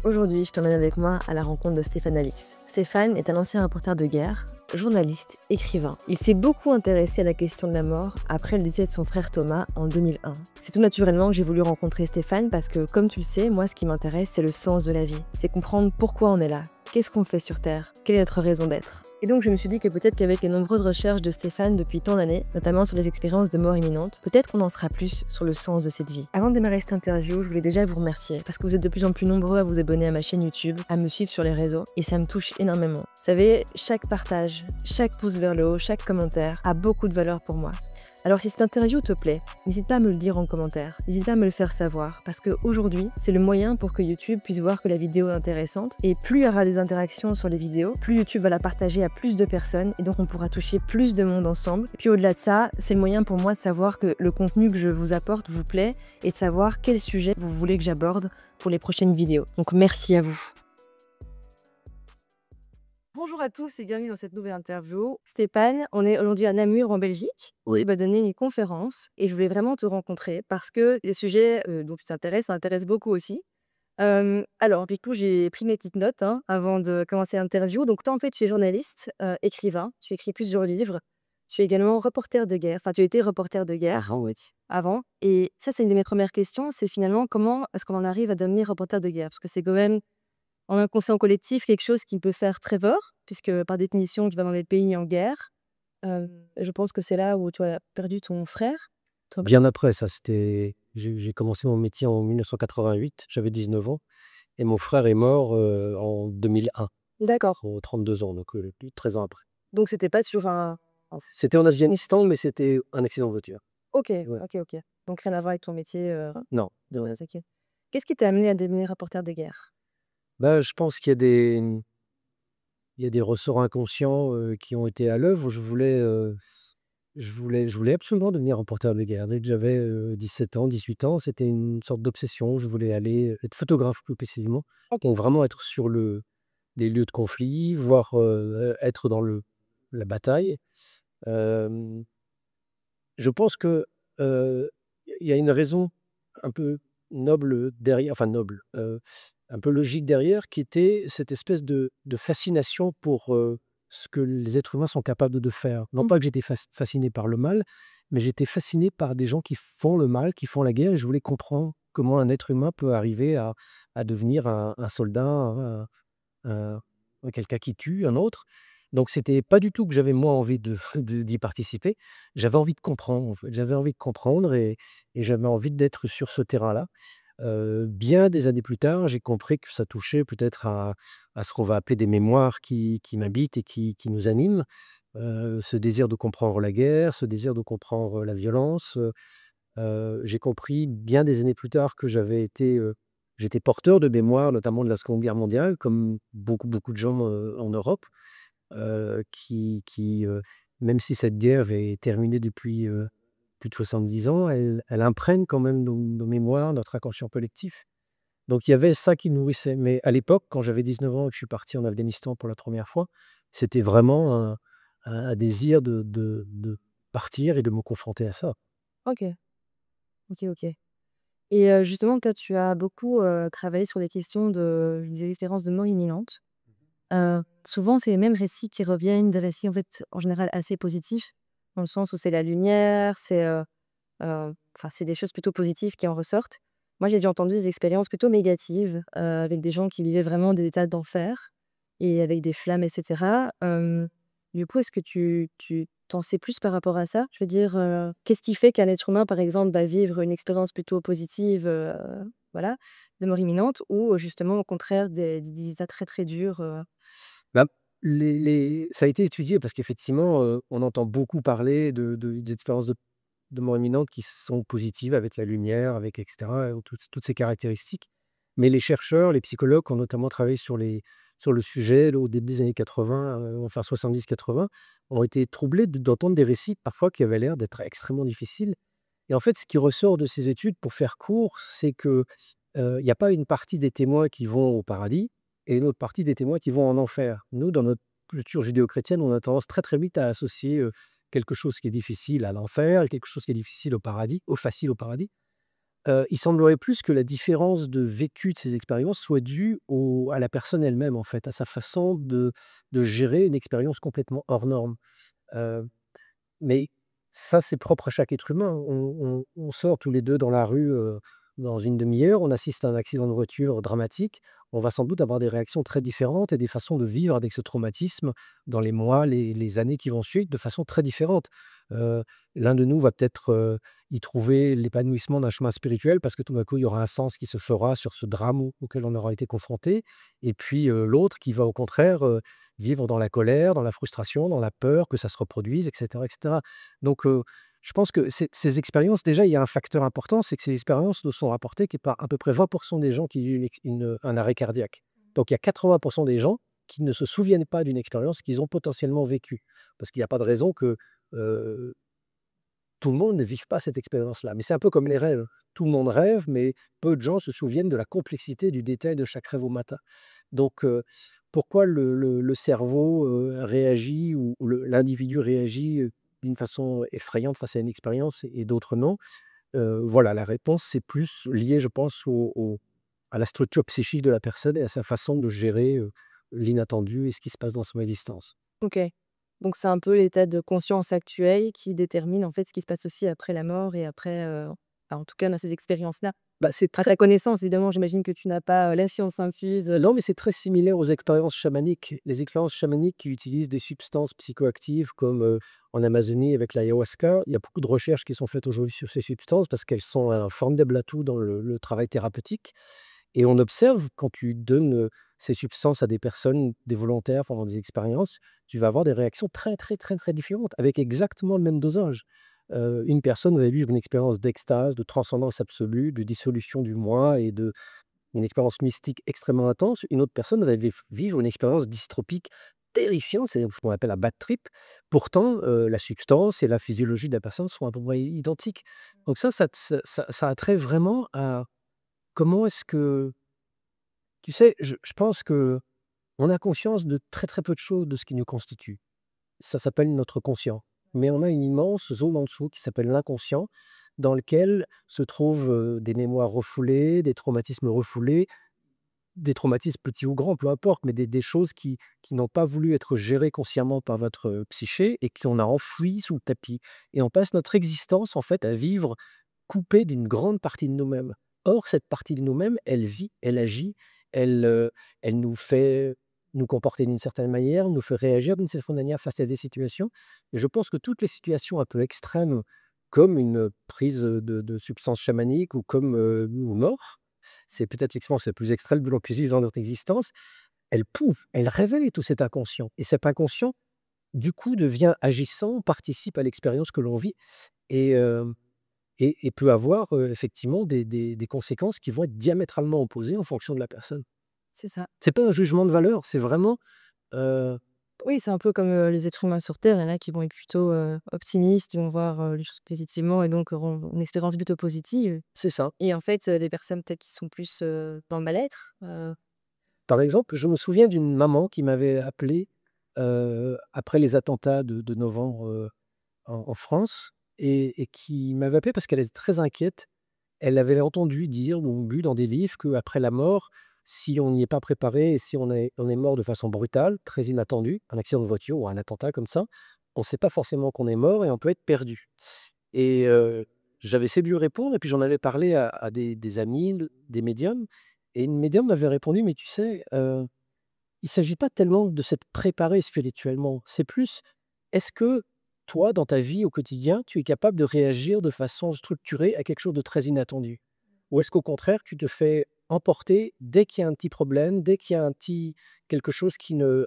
Aujourd'hui, je t'emmène avec moi à la rencontre de Stéphane Alix. Stéphane est un ancien reporter de guerre, journaliste, écrivain. Il s'est beaucoup intéressé à la question de la mort après le décès de son frère Thomas en 2001. C'est tout naturellement que j'ai voulu rencontrer Stéphane parce que, comme tu le sais, moi ce qui m'intéresse, c'est le sens de la vie. C'est comprendre pourquoi on est là, qu'est-ce qu'on fait sur Terre, quelle est notre raison d'être. Et donc je me suis dit que peut-être qu'avec les nombreuses recherches de Stéphane depuis tant d'années, notamment sur les expériences de mort imminente, peut-être qu'on en saura plus sur le sens de cette vie. Avant de démarrer cette interview, je voulais déjà vous remercier parce que vous êtes de plus en plus nombreux à vous abonner à ma chaîne YouTube, à me suivre sur les réseaux et ça me touche énormément. Vous savez, chaque partage, chaque pouce vers le haut, chaque commentaire a beaucoup de valeur pour moi. Alors si cette interview te plaît, n'hésite pas à me le dire en commentaire, n'hésite pas à me le faire savoir, parce qu'aujourd'hui, c'est le moyen pour que YouTube puisse voir que la vidéo est intéressante, et plus il y aura des interactions sur les vidéos, plus YouTube va la partager à plus de personnes, et donc on pourra toucher plus de monde ensemble. Et puis au-delà de ça, c'est le moyen pour moi de savoir que le contenu que je vous apporte vous plaît, et de savoir quel sujet vous voulez que j'aborde pour les prochaines vidéos. Donc merci à vous. Bonjour à tous et bienvenue dans cette nouvelle interview. Stéphane, on est aujourd'hui à Namur en Belgique. Oui. Tu vas donner une conférence et je voulais vraiment te rencontrer parce que les sujets dont tu t'intéresses m'intéressent beaucoup aussi. Alors, du coup, j'ai pris mes petites notes avant de commencer l'interview. Donc, toi, en fait, tu es journaliste, écrivain, tu écris plusieurs livres. Tu es également reporter de guerre. Enfin, tu as été reporter de guerre Oui. avant. Et ça, c'est une de mes premières questions. C'est finalement comment est-ce qu'on en arrive à devenir reporter de guerre? Parce que c'est quand même en inconscient collectif, quelque chose qui peut faire très peur, puisque par définition, tu vas dans des pays en guerre. Je pense que c'est là où tu as perdu ton frère. Bien après ça, j'ai commencé mon métier en 1988, j'avais 19 ans et mon frère est mort, en 2001, D'accord. aux 32 ans, donc plus de 13 ans après. Donc c'était pas sur un... C'était en Afghanistan, mais c'était un accident de voiture. Ok, Ouais. ok. Donc rien à voir avec ton métier. Non, de rien. Ouais, ok. Qu'est-ce qui t'a amené à devenir reporter de guerre? Bah, je pense qu'il y a des ressorts inconscients, qui ont été à l'œuvre. Je voulais absolument devenir reporter de guerre. Dès que j'avais, 17 ans, 18 ans, c'était une sorte d'obsession. Je voulais aller être photographe plus précisément. Donc vraiment être sur les lieux de conflit, voire, être dans la bataille. Hem, je pense que, il y a une raison un peu noble derrière, enfin noble, un peu logique derrière, qui était cette espèce de fascination pour, ce que les êtres humains sont capables de faire. Non Mmh. pas que j'étais fasciné par le mal, mais j'étais fasciné par des gens qui font le mal, qui font la guerre, et je voulais comprendre comment un être humain peut arriver à devenir un soldat, un quelqu'un qui tue un autre. Donc c'était pas du tout que j'avais moi envie d'y participer. J'avais envie de comprendre, en fait. J'avais envie de comprendre, et j'avais envie d'être sur ce terrain-là. Bien des années plus tard, j'ai compris que ça touchait peut-être à ce qu'on va appeler des mémoires qui m'habitent et qui nous animent. Ce désir de comprendre la guerre, ce désir de comprendre la violence. J'ai compris bien des années plus tard que j'étais porteur de mémoire, notamment de la Seconde Guerre mondiale, comme beaucoup de gens, en Europe, même si cette guerre est terminée depuis, plus de 70 ans, elle imprègne quand même nos mémoires, notre inconscient collectif. Donc il y avait ça qui me nourrissait. Mais à l'époque, quand j'avais 19 ans et que je suis parti en Afghanistan pour la première fois, c'était vraiment un désir de partir et de me confronter à ça. Ok, ok. Et justement, toi, tu as beaucoup travaillé sur les questions des expériences de mort imminente. Souvent, c'est les mêmes récits qui reviennent, des récits en fait, en général assez positifs, dans le sens où c'est la lumière, enfin, c'est des choses plutôt positives qui en ressortent. Moi, j'ai déjà entendu des expériences plutôt négatives, avec des gens qui vivaient vraiment des états d'enfer et avec des flammes et cetera. Du coup, est-ce que tu tu sais plus par rapport à ça? Je veux dire, qu'est-ce qui fait qu'un être humain, par exemple, va vivre une expérience plutôt positive, voilà, de mort imminente ou justement, au contraire, des états très, très durs, Bah, ça a été étudié parce qu'effectivement, on entend beaucoup parler d'expériences de mort imminente qui sont positives avec la lumière, avec et cetera, toutes ces caractéristiques. Mais les chercheurs, les psychologues ont notamment travaillé sur le sujet là, au début des années 80, enfin 70-80, ont été troublés d'entendre des récits parfois qui avaient l'air d'être extrêmement difficiles. Et en fait, ce qui ressort de ces études, pour faire court, c'est que, il y a pas une partie des témoins qui vont au paradis et une autre partie des témoins qui vont en enfer. Nous, dans notre culture judéo-chrétienne, on a tendance très, très vite à associer, quelque chose qui est difficile à l'enfer et quelque chose qui est difficile au paradis, au facile au paradis. il semblerait plus que la différence de vécu de ces expériences soit due à la personne elle-même, en fait, à sa façon de gérer une expérience complètement hors norme. Heu, mais ça, c'est propre à chaque être humain. On sort tous les 2 dans la rue, dans une demi-heure, on assiste à un accident de voiture dramatique. On va sans doute avoir des réactions très différentes et des façons de vivre avec ce traumatisme dans les mois, les années qui vont suivre de façon très différente. Heu, L'un de nous va peut-être, y trouver l'épanouissement d'un chemin spirituel parce que tout d'un coup, il y aura un sens qui se fera sur ce drame auquel on aura été confronté et puis, l'autre qui va au contraire, vivre dans la colère, dans la frustration, dans la peur que ça se reproduise et cetera et cetera. Donc je pense que ces expériences, déjà, il y a un facteur important, c'est que ces expériences ne sont rapportées que par à peu près 20 des gens qui vivent un arrêt cardiaque. Donc il y a 80 des gens qui ne se souviennent pas d'une expérience qu'ils ont potentiellement vécue. Parce qu'il y a pas de raison que, heu, tout le monde ne vive pas cette expérience-là. Mais c'est un peu comme les rêves. Tout le monde rêve, mais peu de gens se souviennent de la complexité du détail de chaque rêve au matin. Donc pourquoi le cerveau, réagit ou l'individu réagit, d'une façon effrayante face à une expérience et d'autres non? Voilà, la réponse, c'est plus lié, je pense, à la structure psychique de la personne et à sa façon de gérer, l'inattendu et ce qui se passe dans son existence. OK. Donc c'est un peu l'état de conscience actuel qui détermine, en fait, ce qui se passe aussi après la mort et après, enfin, en tout cas dans ces expériences-là. Bah, c'est À très ta connaissance, évidemment, j'imagine que tu n'as pas, la science infuse. non, mais c'est très similaire aux expériences chamaniques. Les expériences chamaniques qui utilisent des substances psychoactives comme, en Amazonie avec l'ayahuasca, il y a beaucoup de recherches qui sont faites aujourd'hui sur ces substances parce qu'elles sont un formidable atout dans le travail thérapeutique. Et on observe quand tu donnes, ces substances à des personnes, des volontaires pendant des expériences, tu vas avoir des réactions très, très, très, très différentes avec exactement le même dosage. Une personne va vivre une expérience d'extase, de transcendance absolue, de dissolution du moi et une expérience mystique extrêmement intense. Une autre personne va vivre une expérience dystropique terrifiante, c'est ce qu'on appelle la bad trip. Pourtant, la substance et la physiologie de la personne sont à peu près identiques. Donc ça a trait vraiment à comment est-ce que tu sais, je pense qu'on a conscience de très, très peu de choses de ce qui nous constitue. Ça s'appelle notre conscient. Mais on a une immense zone en dessous qui s'appelle l'inconscient, dans lequel se trouvent, des mémoires refoulées, des traumatismes refoulés, des traumatismes petits ou grands, peu importe, mais des choses qui n'ont pas voulu être gérées consciemment par votre, psyché et qu'on a enfouies sous le tapis. Et on passe notre existence, en fait, à vivre coupé d'une grande partie de nous-mêmes. Or, cette partie de nous-mêmes, elle vit, elle agit, elle, elle nous fait nous comporter d'une certaine manière, nous fait réagir d'une certaine manière face à des situations. Et je pense que toutes les situations un peu extrêmes, comme une prise, de substances chamaniques ou comme, une mort, c'est peut-être l'expérience la plus extrême que l'on puisse vivre dans notre existence, elle réveille tout cet inconscient et cet inconscient, du coup, devient agissant, participe à l'expérience que l'on vit et et peut avoir, effectivement des conséquences qui vont être diamétralement opposées en fonction de la personne. C'est ça. C'est pas un jugement de valeur, c'est vraiment, heu Oui, c'est un peu comme, les êtres humains sur terre. Il y en a qui vont être plutôt, optimistes, ils vont voir, les choses positivement et donc auront une espérance plutôt positive c'est ça. et en fait, des personnes peut-être qui sont plus, dans le mal-être, Par exemple, je me souviens d'une maman qui m'avait appelé, après les attentats de novembre, en France et qui m'avait appelé parce qu'elle était très inquiète. Elle avait entendu dire ou lu dans des livres qu'après la mort, si on n'y est pas préparé et si on est mort de façon brutale, très inattendue, un accident de voiture ou un attentat comme ça, on ne sait pas forcément qu'on est mort et on peut être perdu. Et j'avais essayé de lui répondre et puis j'en avais parlé à des amis, des médiums et une médium m'avait répondu: «Mais tu sais, il s'agit pas tellement de s'être préparé spirituellement, c'est plus, est-ce que toi, dans ta vie au quotidien, tu es capable de réagir de façon structurée à quelque chose de très inattendu? Ou est-ce qu'au contraire, tu te fais emporter dès qu'il y a un petit problème, dès qu'il y a un petit quelque chose qui ne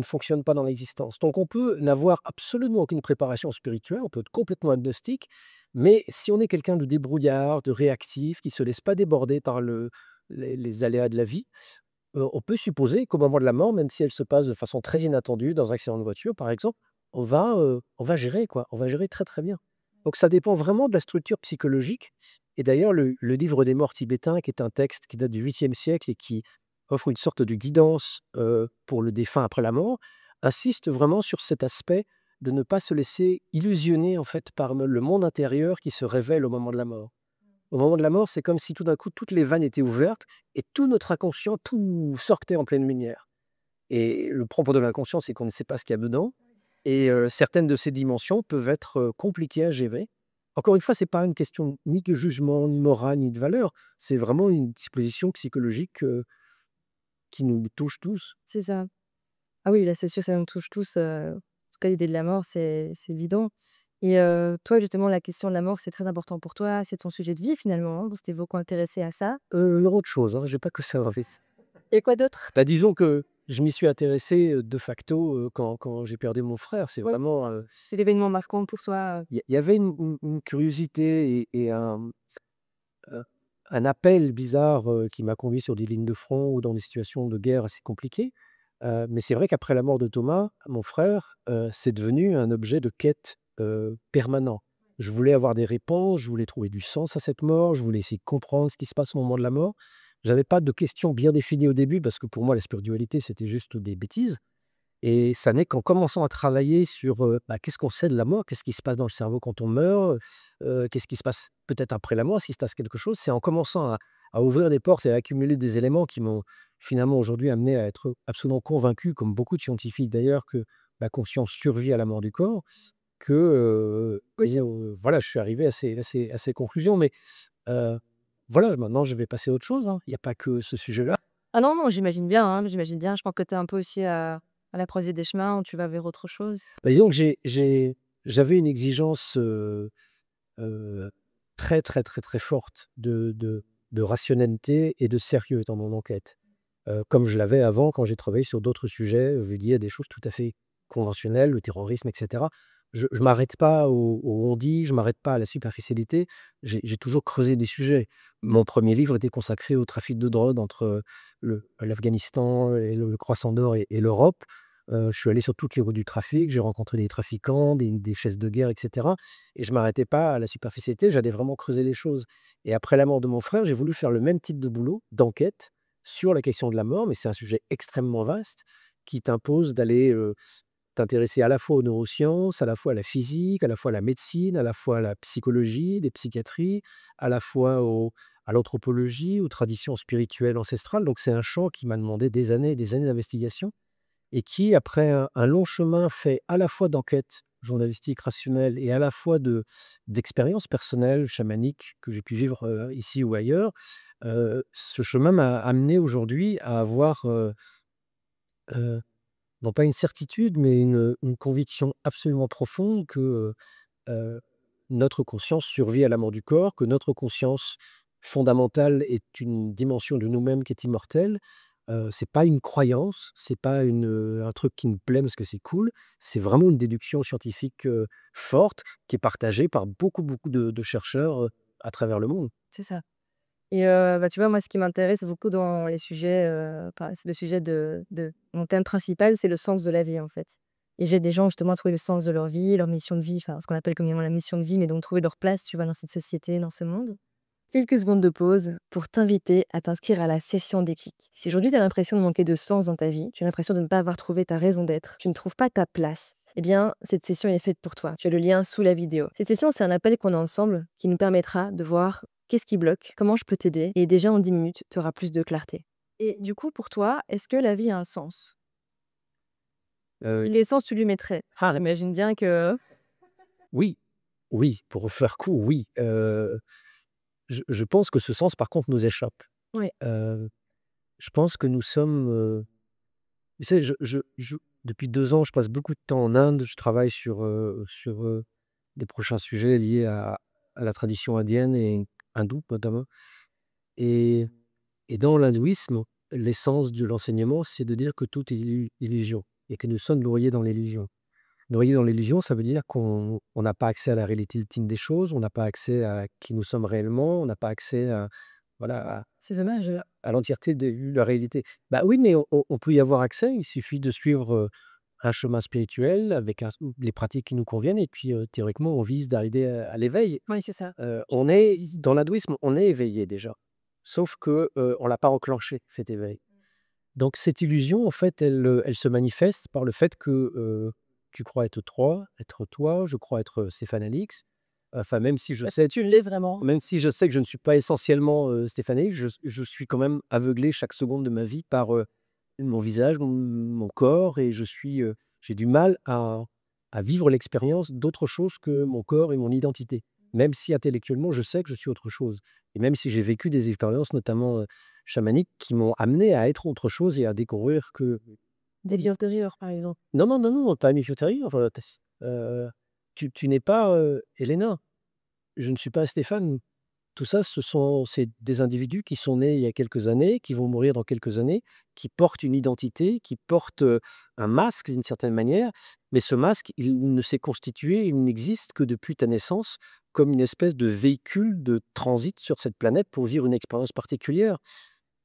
fonctionne pas dans l'existence?» Donc on peut n'avoir absolument aucune préparation spirituelle, on peut être complètement agnostique, mais si on est quelqu'un de débrouillard, de réactif, qui ne se laisse pas déborder par les aléas de la vie, on peut supposer qu'au moment de la mort, même si elle se passe de façon très inattendue, dans un accident de voiture par exemple, on va gérer quoi, on va gérer très, très bien. Donc ça dépend vraiment de la structure psychologique et d'ailleurs le livre des morts tibétain, qui est un texte qui date du 8e siècle et qui offre une sorte de guidance, pour le défunt après la mort, insiste vraiment sur cet aspect de ne pas se laisser illusionner en fait par le monde intérieur qui se révèle au moment de la mort. Au moment de la mort, c'est comme si tout d'un coup, toutes les vannes étaient ouvertes et tout notre inconscient, tout sortait en pleine lumière. Et le propre de l'inconscient, c'est qu'on ne sait pas ce qu'il y a dedans. Et certaines de ces dimensions peuvent être compliquées à gérer. Encore une fois, c'est pas une question ni de jugement, ni moral, ni de valeur. C'est vraiment une disposition psychologique qui nous touche tous. C'est ça. Ah oui, là, c'est sûr, ça nous touche tous, en tout cas, l'idée de la mort, c'est évident. Et toi, justement, la question de la mort, c'est très important pour toi, c'est ton sujet de vie, finalement, hein, donc tu beaucoup intéressé à ça. Il y aura autre chose, hein, j'ai pas que ça. En fait. Et quoi d'autre? Bah, disons que je m'y suis intéressé de facto quand j'ai perdu mon frère. C'est vraiment. C'est l'événement marquant pour toi, Il y avait une curiosité et heu, un appel bizarre qui m'a conduit sur des lignes de front ou dans des situations de guerre assez compliquées. Mais c'est vrai qu'après la mort de Thomas, mon frère, c'est devenu un objet de quête permanent. Je voulais avoir des réponses, je voulais trouver du sens à cette mort, je voulais essayer de comprendre ce qui se passe au moment de la mort. J'avais pas de questions bien définies au début parce que pour moi la spiritualité c'était juste des bêtises. Et ça n'est qu'en commençant à travailler sur, bah, qu'est-ce qu'on sait de la mort? Qu'est-ce qui se passe dans le cerveau quand on meurt? Qu'est-ce qui se passe peut-être après la mort? S'il se passe quelque chose? C'est en commençant à ouvrir des portes et à accumuler des éléments qui m'ont finalement aujourd'hui amené à être absolument convaincu, comme beaucoup de scientifiques d'ailleurs, que la conscience survit à la mort du corps, que, voilà, je suis arrivé à ces conclusions. Mais, heu, voilà, maintenant je vais passer à autre chose, hein. Il n'y a pas que ce sujet-là. Ah non, non, j'imagine bien, hein, j'imagine bien. Je pense que tu es un peu aussi à la croisée des chemins où tu vas vers autre chose. Bah, disons que j'avais une exigence, heu, très, très, très, très forte de rationalité et de sérieux dans mon enquête. Comme je l'avais avant quand j'ai travaillé sur d'autres sujets, liés à des choses tout à fait conventionnelles, le terrorisme et cetera. Je m'arrête pas au on-dit, je m'arrête pas à la superficialité. J'ai toujours creusé des sujets. Mon premier livre était consacré au trafic de drogue entre l'Afghanistan et le Croissant d'Or et l'Europe. Je suis allé sur toutes les routes du trafic, j'ai rencontré des trafiquants, des chaises de guerre et cetera, et je m'arrêtais pas à la superficialité, j'allais vraiment creuser les choses. Et après la mort de mon frère, j'ai voulu faire le même type de boulot, d'enquête, sur la question de la mort, mais c'est un sujet extrêmement vaste qui t'impose d'aller, t'intéresser à la fois aux neurosciences, à la fois à la physique, à la fois à la médecine, à la fois à la psychologie, des psychiatries, à la fois à l'anthropologie, aux traditions spirituelles ancestrales. Donc c'est un champ qui m'a demandé des années et des années d'investigation et qui, après un long chemin fait à la fois d'enquête journalistique rationnelle et à la fois d'expériences personnelles, chamaniques, que j'ai pu vivre ici ou ailleurs, ce chemin m'a amené aujourd'hui à avoir, heu, non pas une certitude, mais une conviction absolument profonde que notre conscience survit à la mort du corps, que notre conscience fondamentale est une dimension de nous-mêmes qui est immortelle. C'est pas une croyance, c'est pas un truc qui me plaît parce que c'est cool. C'est vraiment une déduction scientifique, forte qui est partagée par beaucoup, beaucoup de chercheurs, à travers le monde. C'est ça. Et bah, tu vois, moi, ce qui m'intéresse beaucoup dans les sujets, c'est le sujet de mon thème principal, c'est le sens de la vie, en fait. Et j'aide des gens justement à trouver le sens de leur vie, leur mission de vie, enfin, ce qu'on appelle communément la mission de vie, mais donc trouver leur place, tu vois, dans cette société, dans ce monde. Quelques secondes de pause pour t'inviter à t'inscrire à la session déclic. Si aujourd'hui tu as l'impression de manquer de sens dans ta vie, tu as l'impression de ne pas avoir trouvé ta raison d'être, tu ne trouves pas ta place, eh bien, cette session est faite pour toi. Tu as le lien sous la vidéo. Cette session, c'est un appel qu'on a ensemble qui nous permettra de voir qu'est-ce qui bloque, comment je peux t'aider, et déjà en 10 minutes, tu auras plus de clarté. Et du coup, pour toi, est-ce que la vie a un sens? Heu, Les sens, tu lui mettrais. J'imagine bien que. oui, oui, pour faire court, oui. Je pense que ce sens, par contre, nous échappe. Oui, Heu, je pense que nous sommes, tu sais, depuis 2 ans, je passe beaucoup de temps en Inde. Je travaille sur des prochains sujets liés à la tradition indienne et hindoue notamment. Et dans l'hindouisme, l'essence de l'enseignement, c'est de dire que tout est illusion et que nous sommes noyés dans l'illusion. Noyés dans l'illusion, ça veut dire qu'on n'a pas accès à la réalité ultime des choses, on n'a pas accès à qui nous sommes réellement, on n'a pas accès à voilà, c'est dommage. à l'entièreté de la réalité. Bah, oui, mais on peut y avoir accès, il suffit de suivre, un chemin spirituel avec les pratiques qui nous conviennent et puis, théoriquement, on vise d'arriver à l'éveil. Oui, c'est ça. On est dans l'hindouisme, on est éveillé déjà, sauf que, on l'a pas enclenché cet éveil. Donc cette illusion, en fait, elle se manifeste par le fait que, tu crois être toi, je crois être Stéphane Alix. Enfin, même si je Est-ce que sais tu l'es vraiment? même si je sais que je ne suis pas essentiellement, Stéphane Hallyk, je suis quand même aveuglé chaque seconde de ma vie par, mon visage, mon corps et j'ai du mal à vivre l'expérience d'autre chose que mon corps et mon identité. Même si intellectuellement, je sais que je suis autre chose et même si j'ai vécu des expériences notamment, chamaniques qui m'ont amené à être autre chose et à découvrir que Des vies antérieures, par exemple? non, non, non, non, pas Michoutari, enfin, tu n'es pas, Elena, je ne suis pas Stéphane. Tout ça, c'est des individus qui sont nés il y a quelques années, qui vont mourir dans quelques années, qui portent une identité, qui portent, un masque d'une certaine manière, mais ce masque, il ne s'est constitué, il n'existe que depuis ta naissance, comme une espèce de véhicule de transit sur cette planète pour vivre une expérience particulière.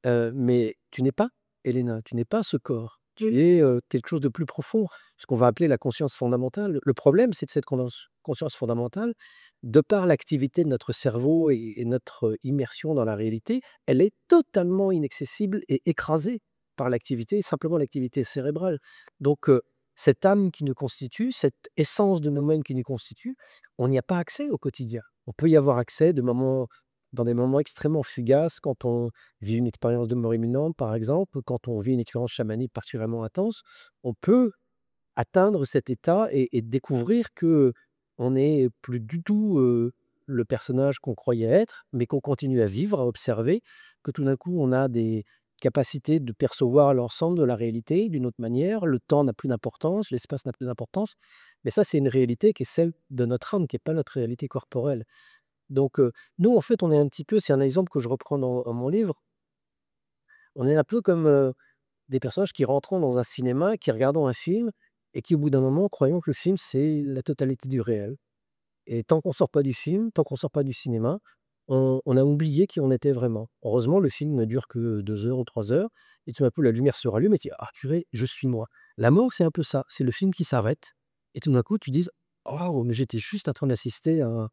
Mais tu n'es pas Elena, tu n'es pas ce corps. Oui. Tu es, quelque chose de plus profond, ce qu'on va appeler la conscience fondamentale. Le problème, c'est que cette conscience fondamentale, de par l'activité de notre cerveau et notre immersion dans la réalité, elle est totalement inaccessible et écrasée par l'activité, simplement l'activité cérébrale. Donc, cette âme qui nous constitue, cette essence de nous-mêmes qui nous constitue, on n'y a pas accès au quotidien. On peut y avoir accès dans des moments extrêmement fugaces quand on vit une expérience de mort imminente, par exemple, quand on vit une expérience chamanique particulièrement intense, on peut atteindre cet état et découvrir que on n'est plus du tout, le personnage qu'on croyait être, mais qu'on continue à vivre, à observer, que tout d'un coup, on a des capacités de percevoir l'ensemble de la réalité d'une autre manière. Le temps n'a plus d'importance, l'espace n'a plus d'importance. Mais ça, c'est une réalité qui est celle de notre âme, qui est pas notre réalité corporelle. Donc, nous, en fait, on est un petit peu c'est un exemple que je reprends dans mon livre. On est un peu comme, des personnages qui rentrons dans un cinéma, qui regardons un film et qui, au bout d'un moment, croyons que le film, c'est la totalité du réel. Et tant qu'on sort pas du film, tant qu'on sort pas du cinéma, on a oublié qui on était vraiment. Heureusement, le film ne dure que 2 heures ou 3 heures et tout d'un coup, la lumière se rallume et tu dis: «Ah purée, je suis moi». La mort, c'est un peu ça, c'est le film qui s'arrête et tout d'un coup, tu dis: «Waouh, mais j'étais juste en train d'assister à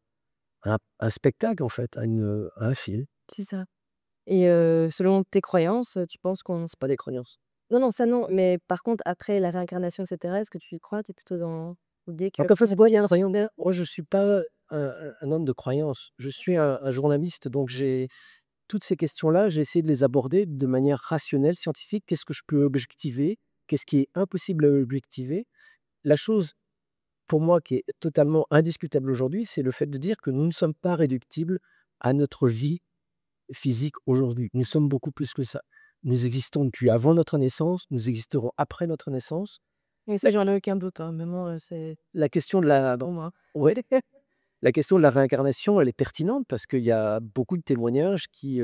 un spectacle, en fait, à un film». C'est ça. Et selon tes croyances, tu penses qu'on C'est pas des croyances. non, non, ça non, mais par contre après la réincarnation et cetera, est-ce que tu y crois? Tu es plutôt dans l'idée que Donc en fait, soyons bien, moi je suis pas un homme de croyance. Je suis un journaliste, donc j'ai toutes ces questions-là, j'ai essayé de les aborder de manière rationnelle, scientifique. Qu'est-ce que je peux objectiver? Qu'est-ce qui est impossible à objectiver? La chose, pour moi, qui est totalement indiscutable aujourd'hui, c'est le fait de dire que nous ne sommes pas réductibles à notre vie physique aujourd'hui. Nous sommes beaucoup plus que ça. Nous existons depuis avant notre naissance, nous existerons après notre naissance. et ça j'en ai aucun doute, hein, même moi, c'est La question de la pour moi. Ouais, la question de la réincarnation, elle est pertinente parce qu'il y a beaucoup de témoignages qui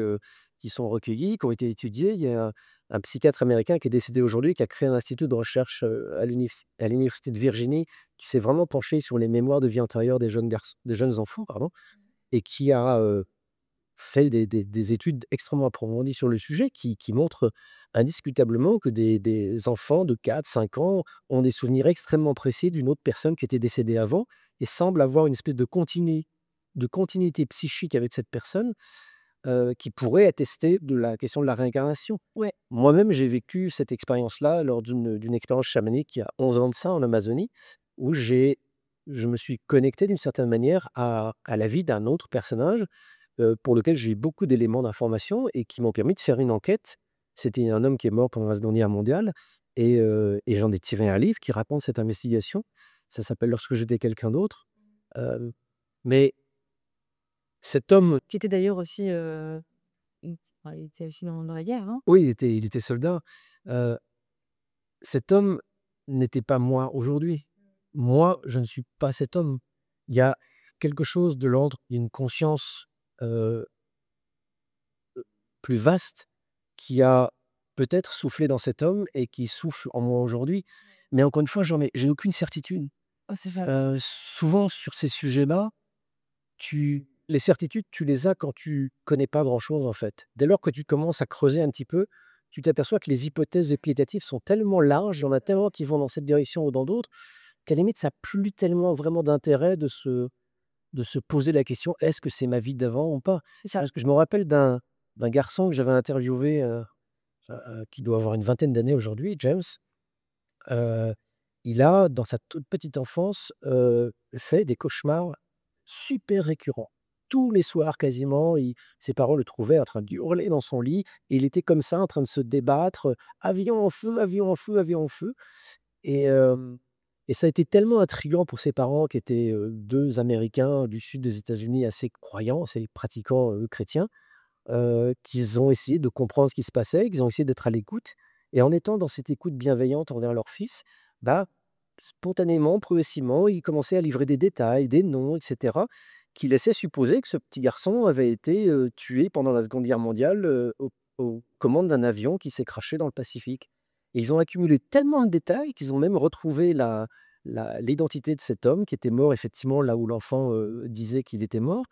sont recueillis, qui ont été étudiés. Il y a un psychiatre américain qui est décédé aujourd'hui, qui a créé un institut de recherche, à l'université de Virginie, qui s'est vraiment penché sur les mémoires de vie antérieure des jeunes enfants, pardon, et qui a, fait des études extrêmement approfondies sur le sujet qui montrent indiscutablement que des enfants de 4, 5 ans ont des souvenirs extrêmement précis d'une autre personne qui était décédée avant et semblent avoir une espèce de continuité psychique avec cette personne, qui pourrait attester de la question de la réincarnation. Ouais, Moi-même, j'ai vécu cette expérience-là lors d'une expérience chamanique il y a 11 ans de ça en Amazonie, où je me suis connecté d'une certaine manière à la vie d'un autre personnage pour lequel j'ai eu beaucoup d'éléments d'information et qui m'ont permis de faire une enquête. C'était un homme qui est mort pendant la Seconde Guerre mondiale et j'en ai tiré un livre qui raconte cette investigation. Ça s'appelle «Lorsque j'étais quelqu'un d'autre». Heu, mais cet homme, qui était d'ailleurs aussi, il était aussi dans la guerre, non? oui, il était soldat. Heu, Cet homme n'était pas moi aujourd'hui. Moi, je ne suis pas cet homme. Il y a quelque chose de l'ordre d'une conscience, heu plus vaste qui a peut-être soufflé dans cet homme et qui souffle en moi aujourd'hui. Mais encore une fois, j'ai aucune certitude. Oh, c'est ça. Souvent sur ces sujets-là, les certitudes, tu les as quand tu connais pas grand-chose en fait. Dès lors que tu commences à creuser un petit peu, tu t'aperçois que les hypothèses explicatives sont tellement larges, il y en a tellement qui vont dans cette direction ou dans d'autres, qu'à la limite, ça n'a plus tellement vraiment d'intérêt de se poser la question: «Est-ce que c'est ma vie d'avant ou pas?» C'est ça. Parce que je me rappelle d'un garçon que j'avais interviewé, qui doit avoir une vingtaine d'années aujourd'hui, James. Heu, il a, dans sa toute petite enfance, fait des cauchemars super récurrent. Tous les soirs quasiment, ses parents le trouvaient en train de hurler dans son lit et il était comme ça en train de se débattre, «Avion en feu, avion en feu, avion en feu». Et ça a été tellement intriguant pour ses parents qui étaient, 2 Américains du sud des États-Unis assez croyants, assez pratiquants, chrétiens, qu'ils ont essayé de comprendre ce qui se passait, qu'ils ont essayé d'être à l'écoute et en étant dans cette écoute bienveillante envers leur fils, bah, spontanément, progressivement, ils commençaient à livrer des détails, des noms et cetera, qui laissaient supposer que ce petit garçon avait été, tué pendant la Seconde Guerre mondiale, aux commandes d'un avion qui s'est crashé dans le Pacifique. Et ils ont accumulé tellement de détails qu'ils ont même retrouvé l'identité de cet homme qui était mort effectivement là où l'enfant, disait qu'il était mort.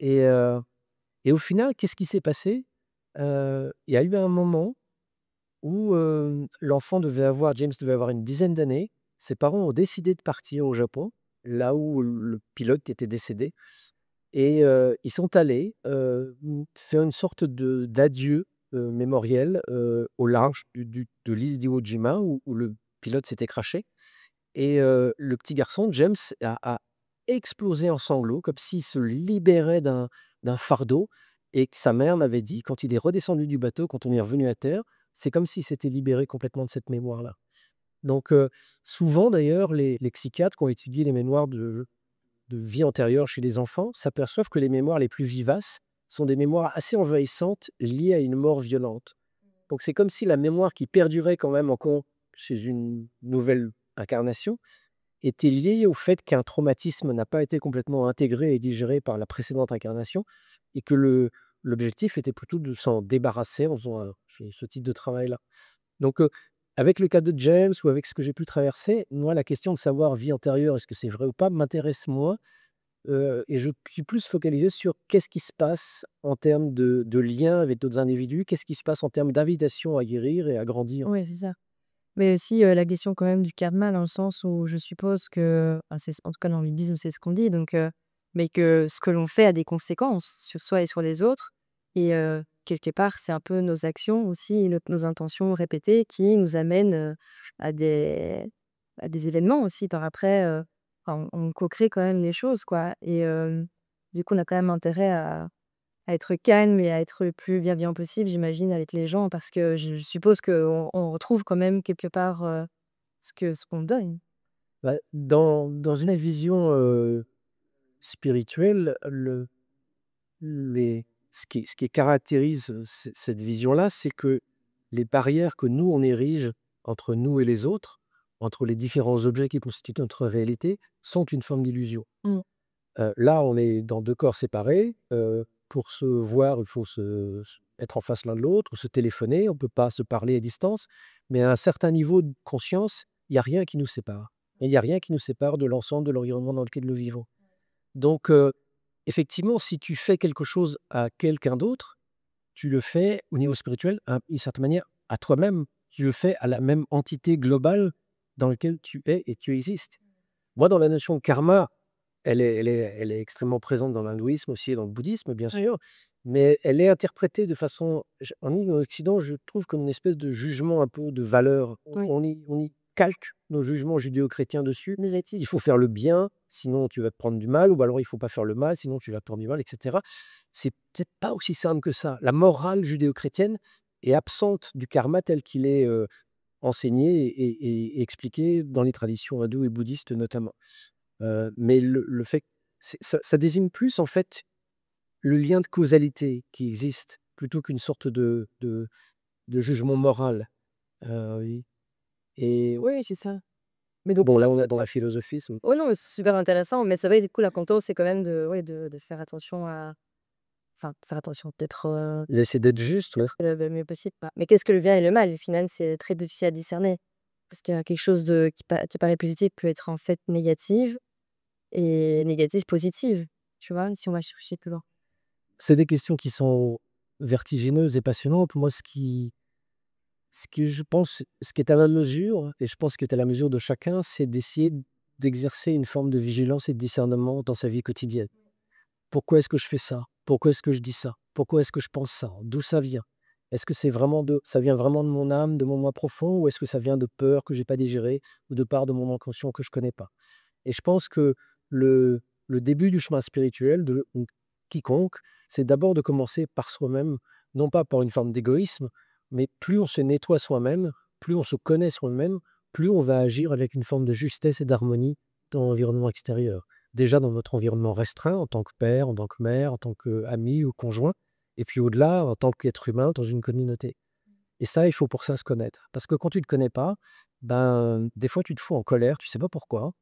Et au final, qu'est-ce qui s'est passé? Il y a eu un moment où, James devait avoir une dizaine d'années. Ses parents ont décidé de partir au Japon, là où le pilote était décédé et ils sont allés, faire une sorte d'adieu, mémoriel, au large de l'île d'Iwo Jima où le pilote s'était crashé et le petit garçon, James, a explosé en sanglots comme s'il se libérait d'un fardeau et que sa mère m'avait dit quand il est redescendu du bateau, quand on est revenu à terre, c'est comme s'il s'était libéré complètement de cette mémoire-là. Donc souvent d'ailleurs, les psychiatres qui ont étudié les mémoires de vie antérieure chez les enfants s'aperçoivent que les mémoires les plus vivaces sont des mémoires assez envahissantes liées à une mort violente. Donc c'est comme si la mémoire qui perdurait quand même encore chez une nouvelle incarnation était liée au fait qu'un traumatisme n'a pas été complètement intégré et digéré par la précédente incarnation et que l'objectif était plutôt de s'en débarrasser en faisant ce type de travail-là. Donc, avec le cas de James ou avec ce que j'ai pu traverser, moi, la question de savoir vie antérieure, est-ce que c'est vrai ou pas, m'intéresse moins, et je suis plus focalisé sur qu'est-ce qui se passe en termes de lien avec d'autres individus, qu'est-ce qui se passe en termes d'invitation à guérir et à grandir. Ouais, c'est ça. Mais aussi, la question quand même du karma dans le sens où je suppose que enfin, c'est en tout cas dans le bouddhisme, c'est ce qu'on dit donc mais que ce que l'on fait a des conséquences sur soi et sur les autres et quelque part, c'est un peu nos actions aussi et nos intentions répétées qui nous amènent, à des événements aussi par après, enfin on co-crée quand même les choses quoi et du coup, on a quand même intérêt à être calme et à être le plus bienveillant possible, j'imagine, avec les gens parce que je suppose qu'on retrouve quand même quelque part, ce qu'on donne. Bah, dans une vision, spirituelle, ce qui caractérise, cette vision-là, c'est que les barrières que nous, on érige entre nous et les autres, entre les différents objets qui constituent notre réalité, sont une forme d'illusion. Mmh. Là, on est dans 2 corps séparés, pour se voir, il faut être en face l'un de l'autre ou se téléphoner, on ne peut pas se parler à distance, mais à un certain niveau de conscience, il y a rien qui nous sépare et il y a rien qui nous sépare de l'ensemble de l'environnement dans lequel nous vivons. Donc effectivement, si tu fais quelque chose à quelqu'un d'autre, tu le fais au niveau spirituel, d'une certaine manière, à toi-même. Tu le fais à la même entité globale dans laquelle tu es et tu existes. Moi, dans la notion de karma, elle est extrêmement présente dans l'hindouisme aussi et dans le bouddhisme, bien sûr, mais elle est interprétée de façon en nous, en Occident, je trouve comme une espèce de jugement un peu de valeur. On Oui, on y on y calque nos jugements judéo-chrétiens dessus. Il négatif. faut faire le bien, sinon tu vas te prendre du mal, ou alors il faut pas faire le mal, sinon tu vas te prendre du mal, et cetera. C'est peut-être pas aussi simple que ça. La morale judéo-chrétienne est absente du karma tel qu'il est, enseigné et expliqué dans les traditions hindoues et bouddhistes notamment. Mais le fait ça désigne plus en fait le lien de causalité qui existe, plutôt qu'une sorte de jugement moral. Oui et Oui, c'est ça. Mais donc bon là on est dans la philosophisme. oh non, mais c'est super intéressant, mais c'est vrai, du coup, la conto, c'est quand même de ouais, de faire attention à enfin, faire attention, peut-être, J'essaie d'être juste, ouais. le mieux possible, quoi. Mais qu'est-ce que le bien et le mal? Au final, c'est très difficile à discerner. Parce qu'il y a quelque chose de qui paraît positif peut être en fait négative et négative positive, tu vois? Si on va chercher plus loin. C'est des questions qui sont vertigineuses et passionnantes. Moi, ce que je pense, ce qui est à ma mesure et je pense ce qui est à la mesure de chacun, c'est d'essayer d'exercer une forme de vigilance et de discernement dans sa vie quotidienne. Pourquoi est-ce que je fais ça? Pourquoi est-ce que je dis ça? Pourquoi est-ce que je pense ça? D'où ça vient? Est-ce que ça vient vraiment de mon âme, de mon moi profond, ou est-ce que ça vient de peurs que j'ai pas digérées ou de parts de mon inconscient que je connais pas? Et je pense que le le début du chemin spirituel de quiconque, c'est d'abord de commencer par soi-même, non pas par une forme d'égoïsme, mais plus on se nettoie soi-même, plus on se connaît soi-même, plus on va agir avec une forme de justesse et d'harmonie dans l'environnement extérieur. Déjà dans notre environnement restreint, en tant que père, en tant que mère, en tant qu'ami ou conjoint, et puis au-delà, en tant qu'être humain, dans une communauté. Et ça, il faut pour ça se connaître. Parce que quand tu ne te connais pas, ben, des fois, tu te fous en colère, tu sais pas pourquoi.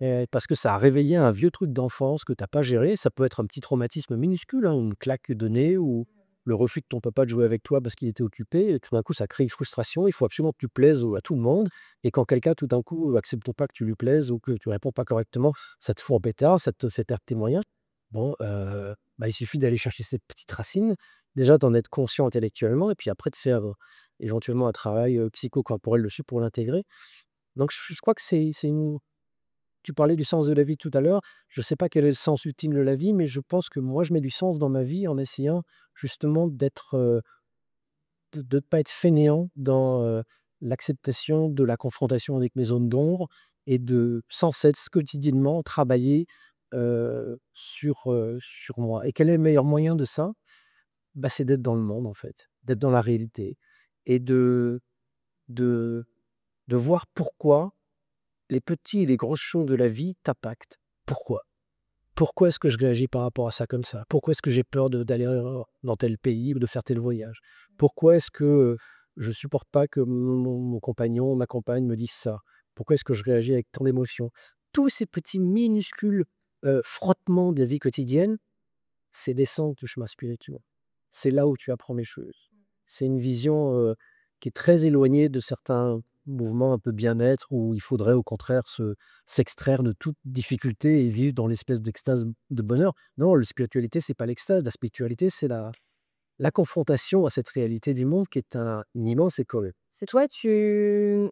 Et parce que ça a réveillé un vieux truc d'enfance que tu as pas géré. Ça peut être un petit traumatisme minuscule, hein, une claque donnée ou le refus de ton papa de jouer avec toi parce qu'il était occupé. Et tout d'un coup, ça crée une frustration. Il faut absolument que tu plaises à tout le monde. Et quand quelqu'un, tout d'un coup, accepte pas que tu lui plaises ou que tu réponds pas correctement, ça te fout en pétard, ça te fait perdre tes moyens. Bon, bah, il suffit d'aller chercher cette petite racine, déjà d'en être conscient intellectuellement, et puis après de faire éventuellement un travail psychocorporel dessus pour l'intégrer. Donc je crois que c'est une... Tu parlais du sens de la vie tout à l'heure. Je ne sais pas quel est le sens ultime de la vie, mais je pense que moi, je mets du sens dans ma vie en essayant justement d'être, de ne pas être fainéant dans l'acceptation de la confrontation avec mes zones d'ombre et de sans cesse quotidiennement travailler sur moi. Et quel est le meilleur moyen de ça? Bah, c'est d'être dans le monde en fait, d'être dans la réalité et de, de voir pourquoi les petits et les grosses choses de la vie t'impactent. Pourquoi? Pourquoi est-ce que je réagis par rapport à ça comme ça? Pourquoi est-ce que j'ai peur d'aller dans tel pays ou de faire tel voyage? Pourquoi est-ce que je supporte pas que mon compagnon, ma compagne me dise ça? Pourquoi est-ce que je réagis avec tant d'émotions? Tous ces petits minuscules frottements de la vie quotidienne, c'est descendre du chemin spirituel. C'est là où tu apprends les choses. C'est une vision qui est très éloignée de certains mouvements un peu bien-être où il faudrait au contraire s'extraire de toute difficulté et vivre dans l'espèce d'extase de bonheur. Non, la spiritualité, c'est pas l'extase. La spiritualité, c'est la confrontation à cette réalité du monde qui est une immense école. C'est toi, tu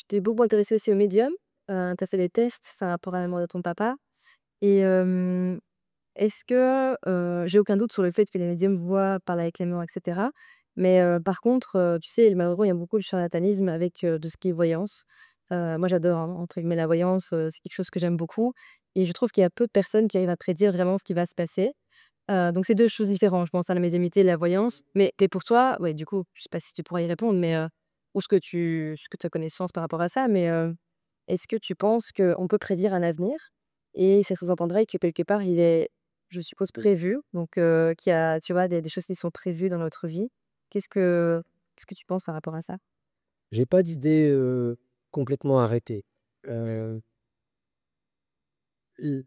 t'es beaucoup intéressée aussi aux médiums, tu as fait des tests par rapport à la mort de ton papa et est-ce que, j'ai aucun doute sur le fait que les médiums voient, parlent avec les morts et cetera. Mais, par contre, tu sais, malheureusement, il y a beaucoup de charlatanisme avec, de ce qui est voyance. Moi j'adore, hein, entre guillemets «la voyance», c'est quelque chose que j'aime beaucoup et je trouve qu'il y a peu de personnes qui arrivent à prédire vraiment ce qui va se passer. Donc c'est 2 choses différentes, je pense, à la médiumnité et la voyance. Mais pour toi, ouais, du coup, je sais pas si tu pourrais y répondre, mais, ou ce que tu as connaissance par rapport à ça, mais, est-ce que tu penses qu'on peut prédire un avenir? Et ça sous-entendrait que quelque part il est, je suppose, prévu, donc, qu'il y a, tu vois, des choses qui sont prévues dans notre vie. Qu'est-ce que tu penses par rapport à ça? J'ai pas d'idée complètement arrêtée. Euh, l-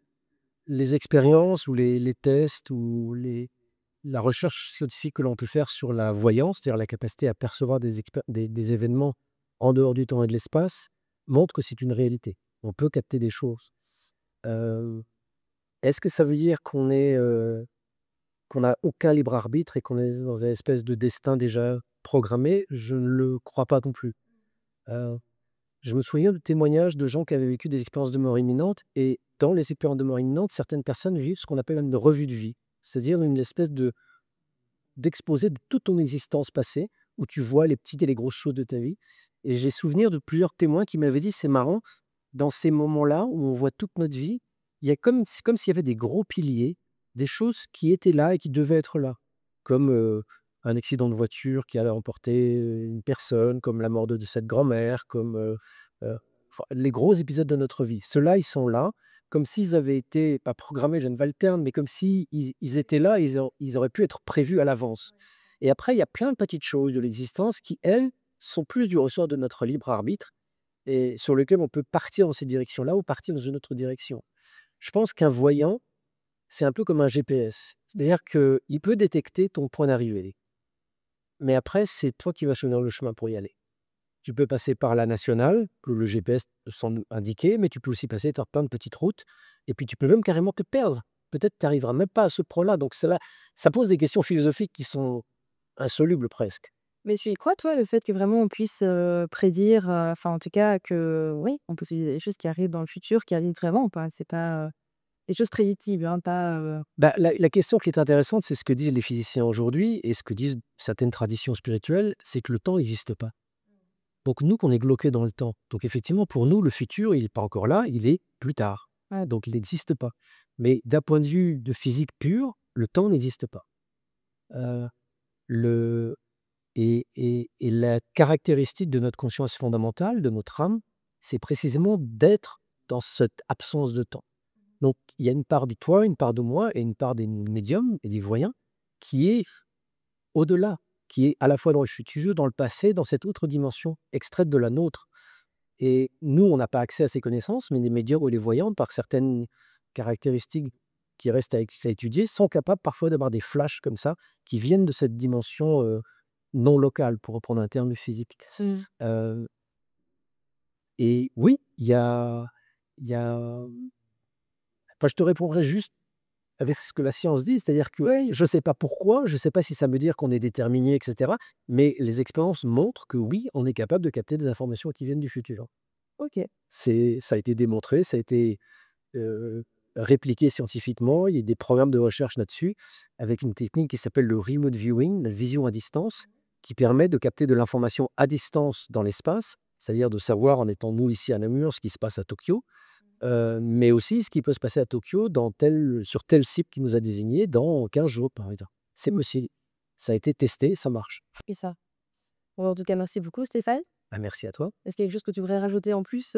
les expériences ou les tests ou la recherche scientifique que l'on peut faire sur la voyance, c'est-à-dire la capacité à percevoir des événements en dehors du temps et de l'espace, montre que c'est une réalité. On peut capter des choses. Euh, Est-ce que ça veut dire qu'on n'a aucun libre arbitre et qu'on est dans une espèce de destin déjà programmé? Je ne le crois pas non plus. Euh, je me souviens de témoignages de gens qui avaient vécu des expériences de mort imminente et dans les expériences de mort imminente, certaines personnes vivent ce qu'on appelle une revue de vie, c'est-à-dire une espèce d'exposé de toute ton existence passée, où tu vois les petites et les grosses choses de ta vie. Et j'ai souvenir de plusieurs témoins qui m'avaient dit, c'est marrant, dans ces moments-là où on voit toute notre vie, il y a comme s'il y avait des gros piliers, des choses qui étaient là et qui devaient être là, comme un accident de voiture qui allait emporter une personne, comme la mort de cette grand-mère, comme enfin, les gros épisodes de notre vie. Ceux-là, ils sont là, comme s'ils avaient été, pas programmés, je ne vais le terme, mais comme si ils étaient là, ils auraient pu être prévus à l'avance. Et après, il y a plein de petites choses de l'existence qui, elles, sont plus du ressort de notre libre arbitre et sur lequel on peut partir dans cette direction-là ou partir dans une autre direction. Je pense qu'un voyant, c'est un peu comme un GPS. C'est-à-dire qu'il peut détecter ton point d'arrivée. Mais après, c'est toi qui vas choisir le chemin pour y aller. Tu peux passer par la nationale, que le GPS semble indiquer, mais tu peux aussi passer par plein de petites routes. Et puis, tu peux même carrément te perdre. Peut-être que tu n'arriveras même pas à ce point-là. Donc, ça pose des questions philosophiques qui sont insolubles presque. Mais tu y crois, toi, le fait que vraiment on puisse, prédire, enfin, en tout cas que, oui, on peut se dire des choses qui arrivent dans le futur, qui arrivent vraiment, pas c'est pas, des choses prédictibles, hein, pas, Bah, la question qui est intéressante, c'est ce que disent les physiciens aujourd'hui et ce que disent certaines traditions spirituelles, c'est que le temps n'existe pas. Donc nous, qu'on est bloqué dans le temps. Donc effectivement, pour nous, le futur, il n'est pas encore là, il est plus tard. Ah, donc il n'existe pas. Mais d'un point de vue de physique pure, le temps n'existe pas. Euh, le, et la caractéristique de notre conscience fondamentale, de notre âme, c'est précisément d'être dans cette absence de temps. Donc il y a une part de toi, une part de moi et une part des médiums et des voyants qui est au-delà, qui est à la fois dans le futur, dans le passé, dans cette autre dimension extraite de la nôtre. Et nous, on n'a pas accès à ces connaissances, mais les médiums ou les voyants, par certaines caractéristiques qui restent à étudier, sont capables parfois d'avoir des flashs comme ça, qui viennent de cette dimension non locale, pour reprendre un terme physique. Mmh. Euh, et oui, il y a. Enfin, je te répondrai juste avec ce que la science dit, c'est-à-dire que ouais, je ne sais pas pourquoi, je ne sais pas si ça veut dire qu'on est déterminé, etc. Mais les expériences montrent que oui, on est capable de capter des informations qui viennent du futur. OK. Ça a été démontré, ça a été euh, répliqué scientifiquement. Il y a des programmes de recherche là-dessus, avec une technique qui s'appelle le remote viewing, la vision à distance, qui permet de capter de l'information à distance dans l'espace, c'est-à-dire de savoir, en étant nous ici à Namur, ce qui se passe à Tokyo, mais aussi ce qui peut se passer à Tokyo sur tel site qui nous a désigné dans 15 jours, par exemple. C'est possible. Ça a été testé, ça marche. Et ça. Bon, en tout cas, merci beaucoup Stéphane. Ah, merci à toi. Est-ce qu'il y a quelque chose que tu voudrais rajouter en plus,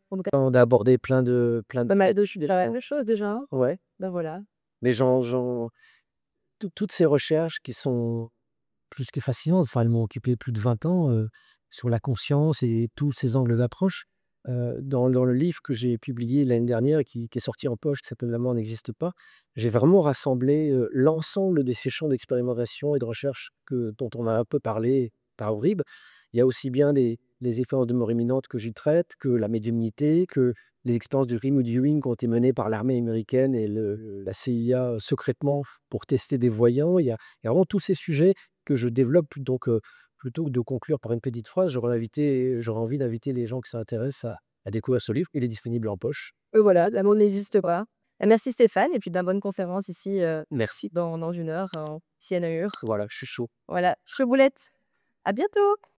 pour nous On a abordé plein de pas mal de sujets. pas mal de choses déjà, hein? Ouais, Bah, voilà. mais toutes ces recherches qui sont plus que fascinantes, enfin, elles m'ont occupé plus de 20 ans sur la conscience et tous ces angles d'approche. Dans le livre que j'ai publié l'année dernière, qui est sorti en poche, qui s'appelle La mort n'existe pas, j'ai vraiment rassemblé l'ensemble de ces champs d'expérimentation et de recherche dont on a un peu parlé par bribes. Il y a aussi bien les expériences de mort imminente que j'y traite, que la médiumnité, que les expériences du remote viewing qui ont été menées par l'armée américaine et la CIA secrètement pour tester des voyants. Il y a vraiment tous ces sujets que je développe. Donc, plutôt que de conclure par une petite phrase, j'aurais envie d'inviter les gens qui s'intéressent à découvrir ce livre. Il est disponible en poche. Voilà, l'amour n'existe pas. Merci Stéphane et puis, bah, bonne conférence ici, Merci. dans 1 heure, ici à Namur. Voilà, je suis chaud. Voilà, chouboulette. À bientôt!